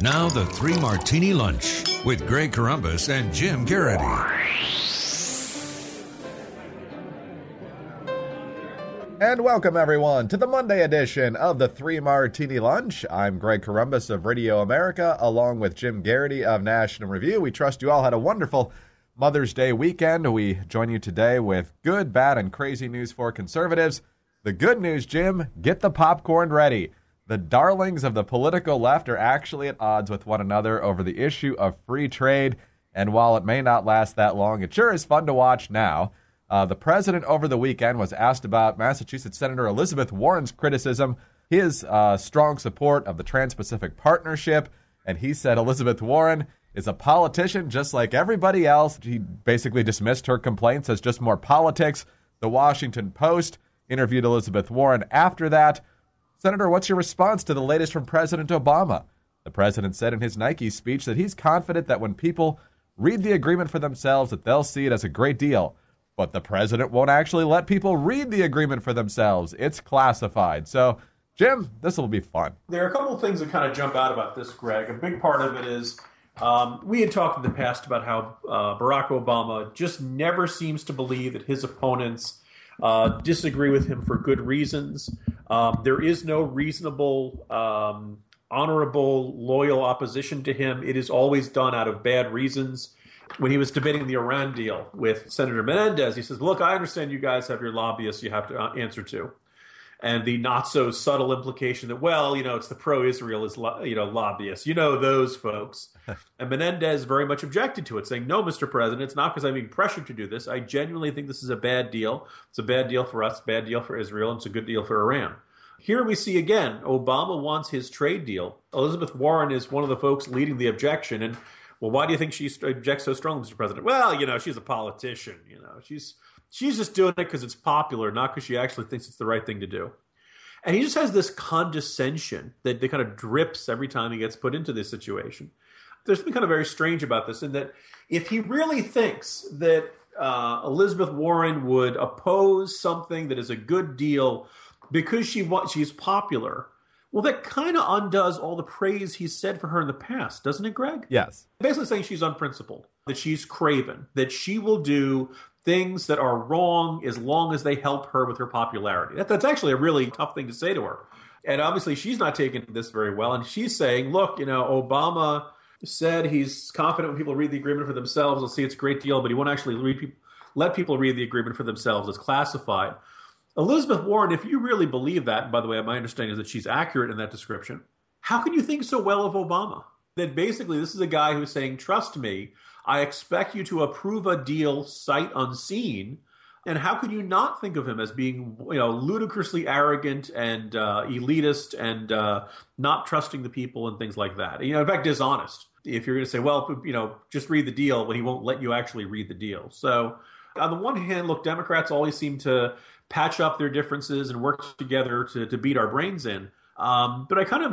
Now the Three Martini Lunch with Greg Corombos and Jim Geraghty. And welcome, everyone, to the Monday edition of the Three Martini Lunch. I'm Greg Corombos of Radio America, along with Jim Geraghty of National Review. We trust you all had a wonderful Mother's Day weekend. We join you today with good, bad, and crazy news for conservatives. The good news, Jim, get the popcorn ready. The darlings of the political left are actually at odds with one another over the issue of free trade. And while it may not last that long, it sure is fun to watch now. The president over the weekend was asked about Massachusetts Senator Elizabeth Warren's criticism, his strong support of the Trans-Pacific Partnership, and he said Elizabeth Warren is a politician just like everybody else. He basically dismissed her complaints as just more politics. The Washington Post interviewed Elizabeth Warren after that. Senator, what's your response to the latest from President Obama? The president said in his Nike speech that he's confident that when people read the agreement for themselves, that they'll see it as a great deal. But the president won't actually let people read the agreement for themselves. It's classified. So, Jim, this will be fun. There are a couple of things that kind of jump out about this, Greg. A big part of it is we had talked in the past about how Barack Obama just never seems to believe that his opponents disagree with him for good reasons. There is no reasonable, honorable, loyal opposition to him. It is always done out of bad reasons. When he was debating the Iran deal with Senator Menendez, he says, look, I understand you guys have your lobbyists you have to answer to. And the not so subtle implication that, well, it's the pro-Israel lobbyists. Those folks. And Menendez very much objected to it, saying, no, Mr. President, it's not because I'm being pressured to do this. I genuinely think this is a bad deal. It's a bad deal for us, a bad deal for Israel, and it's a good deal for Iran. Here we see again, Obama wants his trade deal. Elizabeth Warren is one of the folks leading the objection. And well, why do you think she objects so strongly, Mr. President? Well, she's a politician. She's just doing it because it's popular, not because she actually thinks it's the right thing to do. And he just has this condescension that kind of drips every time he gets put into this situation. There's something kind of very strange about this, in that if he really thinks that Elizabeth Warren would oppose something that is a good deal because she's popular, well, that kind of undoes all the praise he's said for her in the past, doesn't it, Greg? Yes. Basically saying she's unprincipled, that she's craven, that she will do things that are wrong as long as they help her with her popularity. That's actually a really tough thing to say to her. And obviously she's not taking this very well. And she's saying, look, Obama said he's confident when people read the agreement for themselves, they'll see it's a great deal, but he won't actually let people read the agreement for themselves. It's classified. Elizabeth Warren, if you really believe that, and by the way, my understanding is that she's accurate in that description, how can you think so well of Obama? That basically this is a guy who's saying, trust me, I expect you to approve a deal sight unseen. And how could you not think of him as being, ludicrously arrogant and elitist and not trusting the people and things like that? In fact, dishonest. If you're going to say, well, just read the deal when he won't let you actually read the deal. So on the one hand, look, Democrats always seem to patch up their differences and work together to beat our brains in. But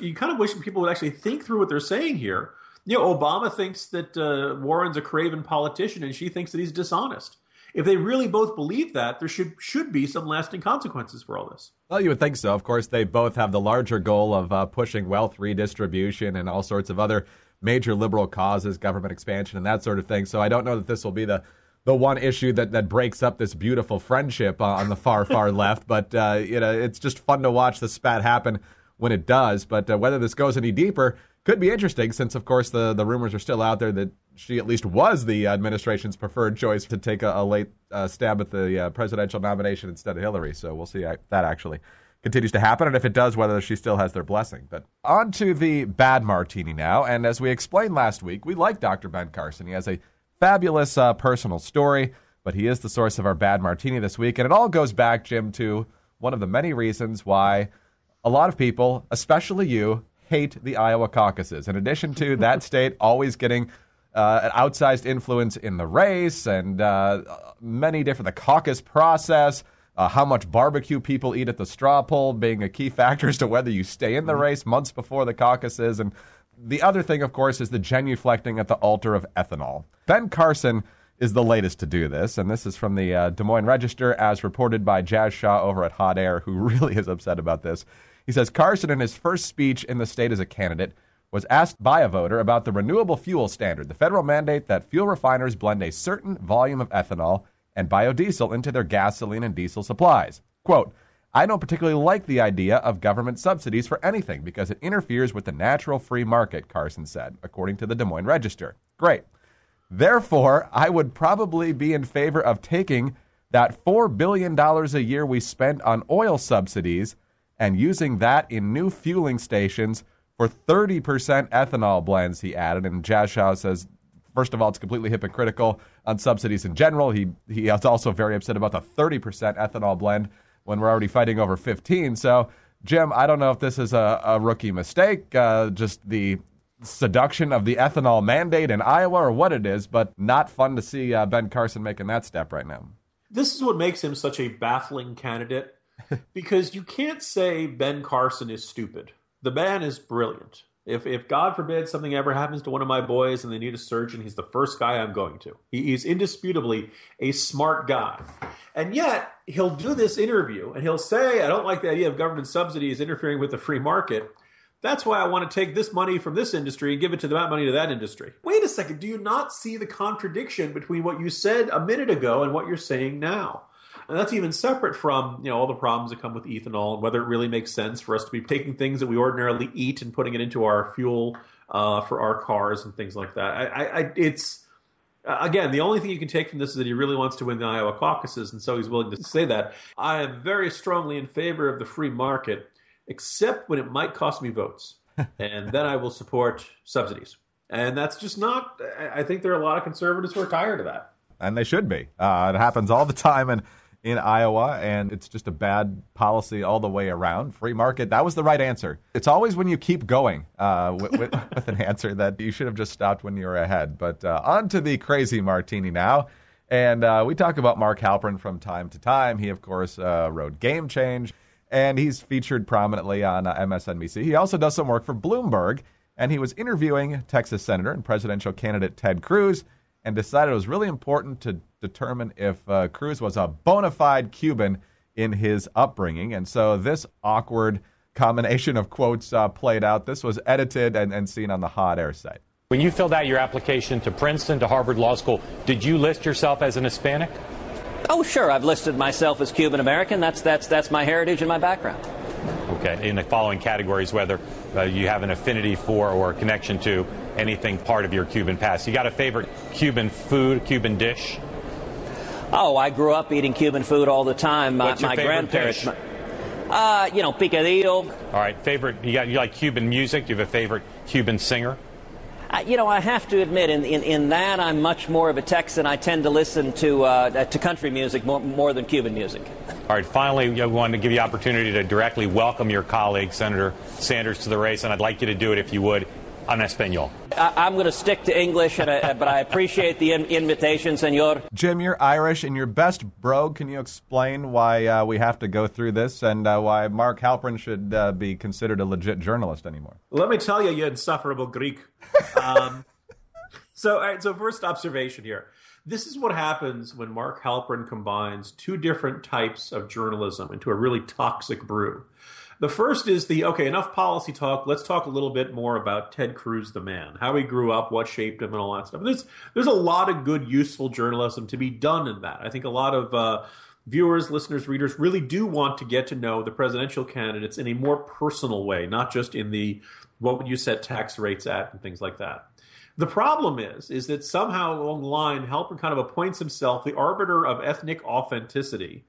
you kind of wish people would actually think through what they're saying here. Obama thinks that Warren's a craven politician, and she thinks that he's dishonest. If they really both believe that, there should be some lasting consequences for all this. Well, you would think so. Of course, they both have the larger goal of pushing wealth redistribution and all sorts of other major liberal causes, government expansion, and that sort of thing. So I don't know that this will be the one issue that breaks up this beautiful friendship on the far left. But, it's just fun to watch the spat happen when it does. But whether this goes any deeper could be interesting, since, of course, the rumors are still out there that she at least was the administration's preferred choice to take a late stab at the presidential nomination instead of Hillary. So we'll see if that actually continues to happen, and if it does, whether she still has their blessing. But on to the bad martini now. And as we explained last week, we like Dr. Ben Carson. He has a fabulous personal story, but he is the source of our bad martini this week. And it all goes back, Jim, to one of the many reasons why a lot of people, especially you, hate the Iowa caucuses. In addition to that state always getting an outsized influence in the race and many different, the caucus process, how much barbecue people eat at the straw poll being a key factor as to whether you stay in the race months before the caucuses. And the other thing, of course, is the genuflecting at the altar of ethanol. Ben Carson is the latest to do this, and this is from the Des Moines Register, as reported by Jazz Shaw over at Hot Air, who really is upset about this. He says, Carson, in his first speech in the state as a candidate, was asked by a voter about the renewable fuel standard, the federal mandate that fuel refiners blend a certain volume of ethanol and biodiesel into their gasoline and diesel supplies. Quote, I don't particularly like the idea of government subsidies for anything because it interferes with the natural free market, Carsons said, according to the Des Moines Register. Great. Therefore, I would probably be in favor of taking that $4 billion a year we spend on oil subsidies and using that in new fueling stations for 30% ethanol blends, he added. And Jaschow says, first of all, it's completely hypocritical on subsidies in general. He is also very upset about the 30% ethanol blend when we're already fighting over 15. So, Jim, I don't know if this is a rookie mistake, just the seduction of the ethanol mandate in Iowa or what it is, but not fun to see Ben Carson making that step right now. This is what makes him such a baffling candidate, because you can't say Ben Carson is stupid. The man is brilliant. If God forbid something ever happens to one of my boys and they need a surgeon, he's the first guy I'm going to. He is indisputably a smart guy. And yet, he'll do this interview and he'll say, I don't like the idea of government subsidies interfering with the free market. That's why I want to take this money from this industry and give it to that money to that industry. Wait a second. Do you not see the contradiction between what you said a minute ago and what you're saying now? And that's even separate from, all the problems that come with ethanol and whether it really makes sense for us to be taking things that we ordinarily eat and putting it into our fuel for our cars and things like that. It's again, the only thing you can take from this is that he really wants to win the Iowa caucuses, and so he's willing to say that. I am very strongly in favor of the free market, except when it might cost me votes. And then I will support subsidies. And that's just not, I think there are a lot of conservatives who are tired of that. And they should be. It happens all the time in Iowa, and it's just a bad policy all the way around. Free market, that was the right answer. It's always when you keep going with an answer that you should have just stopped when you were ahead. But on to the crazy Martini now. And we talk about Mark Halperin from time to time. He, of course, wrote Game Change, and he's featured prominently on MSNBC. He also does some work for Bloomberg, and he was interviewing Texas Senator and presidential candidate Ted Cruz, and decided it was really important to determine if Cruz was a bona fide Cuban in his upbringing. And so this awkward combination of quotes played out. This was edited and seen on the Hot Air site. When you filled out your application to Princeton, to Harvard Law School, did you list yourself as an Hispanic? Oh, sure. I've listed myself as Cuban American. That's my heritage and my background. Okay. In the following categories, whether you have an affinity for or a connection to anything part of your Cuban past. You got a favorite Cuban food, Cuban dish? Oh, I grew up eating Cuban food all the time. What's your my favorite grandparents, dish? Picadillo. All right. Favorite? You like Cuban music? Do you have a favorite Cuban singer? I have to admit, in that I'm much more of a Texan. I tend to listen to country music more than Cuban music. All right. Finally, I wanted to give you the opportunity to directly welcome your colleague, Senator Sanders, to the race, and I'd like you to do it, if you would, en español. I'm going to stick to English, but I appreciate the invitation, senor. Jim, you're Irish and you're best brogue. Can you explain why we have to go through this and why Mark Halperin should be considered a legit journalist anymore? Let me tell you, you insufferable Greek. So first observation here. This is what happens when Mark Halperin combines two different types of journalism into a really toxic brew. The first is enough policy talk. Let's talk a little bit more about Ted Cruz, the man, how he grew up, what shaped him, and all that stuff. There's a lot of good, useful journalism to be done in that. I think a lot of viewers, listeners, readers really do want to get to know the presidential candidates in a more personal way, not just in the what would you set tax rates at and things like that. The problem is that somehow along the line, Halperin kind of appoints himself the arbiter of ethnic authenticity.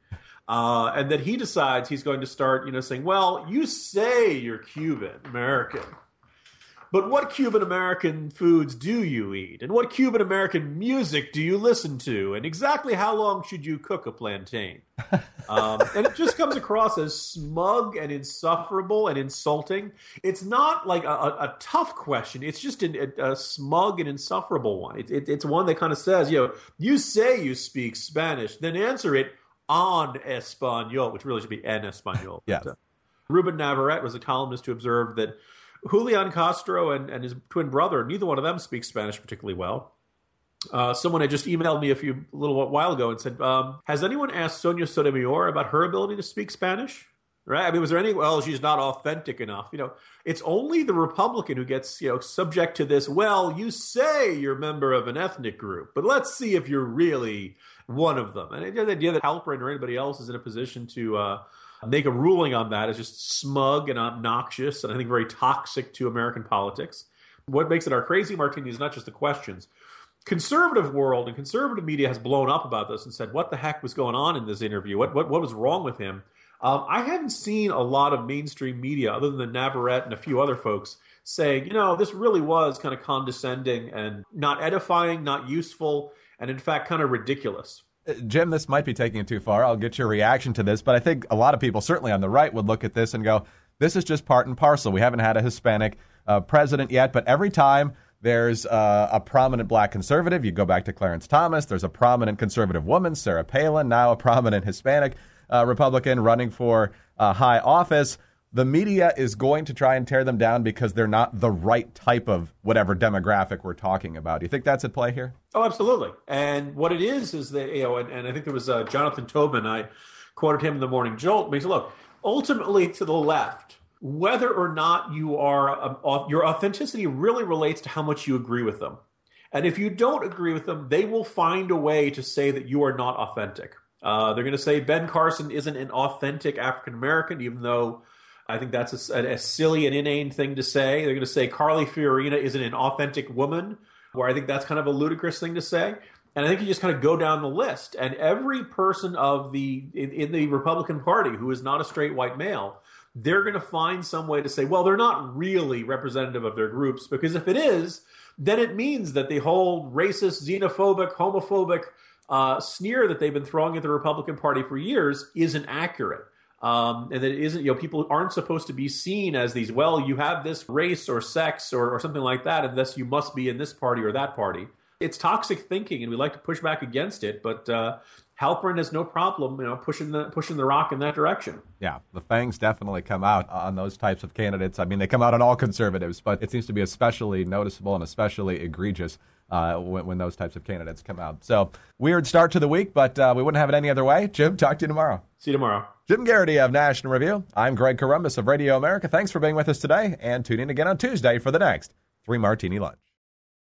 And that he decides he's going to start, saying, well, you say you're Cuban American, but what Cuban American foods do you eat? And what Cuban American music do you listen to? And exactly how long should you cook a plantain? And it just comes across as smug and insufferable and insulting. It's not like a tough question. It's just a smug and insufferable one. It's one that kind of says, you say you speak Spanish, then answer it en español, which really should be en español. Yeah. Ruben Navarrete was a columnist who observed that Julian Castro and his twin brother, neither one of them speaks Spanish particularly well. Someone had just emailed me a little while ago and said, has anyone asked Sonia Sotomayor about her ability to speak Spanish? Right? I mean, was there any, well, she's not authentic enough. It's only the Republican who gets, subject to this, well, you say you're a member of an ethnic group, but let's see if you're really one of them. And the idea that Halperin or anybody else is in a position to make a ruling on that is just smug and obnoxious and I think very toxic to American politics. What makes it our crazy martini is not just the questions. Conservative world and conservative media has blown up about this and said, what the heck was going on in this interview? What was wrong with him? I haven't seen a lot of mainstream media, other than Navarrete and a few other folks, saying, this really was kind of condescending and not edifying, not useful, and in fact kind of ridiculous. Jim, this might be taking it too far. I'll get your reaction to this, but I think a lot of people, certainly on the right, would look at this and go, this is just part and parcel. We haven't had a Hispanic president yet, but every time there's a prominent black conservative, you go back to Clarence Thomas, there's a prominent conservative woman, Sarah Palin, now a prominent Hispanic Republican running for high office. The media is going to try and tear them down because they're not the right type of whatever demographic we're talking about. Do you think that's at play here? Oh, absolutely. And what it is that, and I think there was Jonathan Tobin, I quoted him in the Morning Jolt, he said, look, ultimately to the left, whether or not you are, your authenticity really relates to how much you agree with them. And if you don't agree with them, they will find a way to say that you are not authentic. They're going to say Ben Carson isn't an authentic African-American, even though I think that's a silly and inane thing to say. They're going to say Carly Fiorina isn't an authentic woman, where I think that's kind of a ludicrous thing to say. And I think you just kind of go down the list. And every person in the Republican Party who is not a straight white male, they're going to find some way to say, well, they're not really representative of their groups, because if it is, then it means that the whole racist, xenophobic, homophobic sneer that they've been throwing at the Republican Party for years isn't accurate. And that it isn't, people aren't supposed to be seen as these, well, you have this race or sex or something like that, and thus you must be in this party or that party. It's toxic thinking, and we like to push back against it, but Halperin has no problem, pushing the rock in that direction. Yeah, the fangs definitely come out on those types of candidates. I mean, they come out on all conservatives, but it seems to be especially noticeable and especially egregious when those types of candidates come out. So, weird start to the week, but we wouldn't have it any other way. Jim, talk to you tomorrow. See you tomorrow. Jim Geraghty of National Review. I'm Greg Corombos of Radio America. Thanks for being with us today, and tune in again on Tuesday for the next 3 Martini Lunch.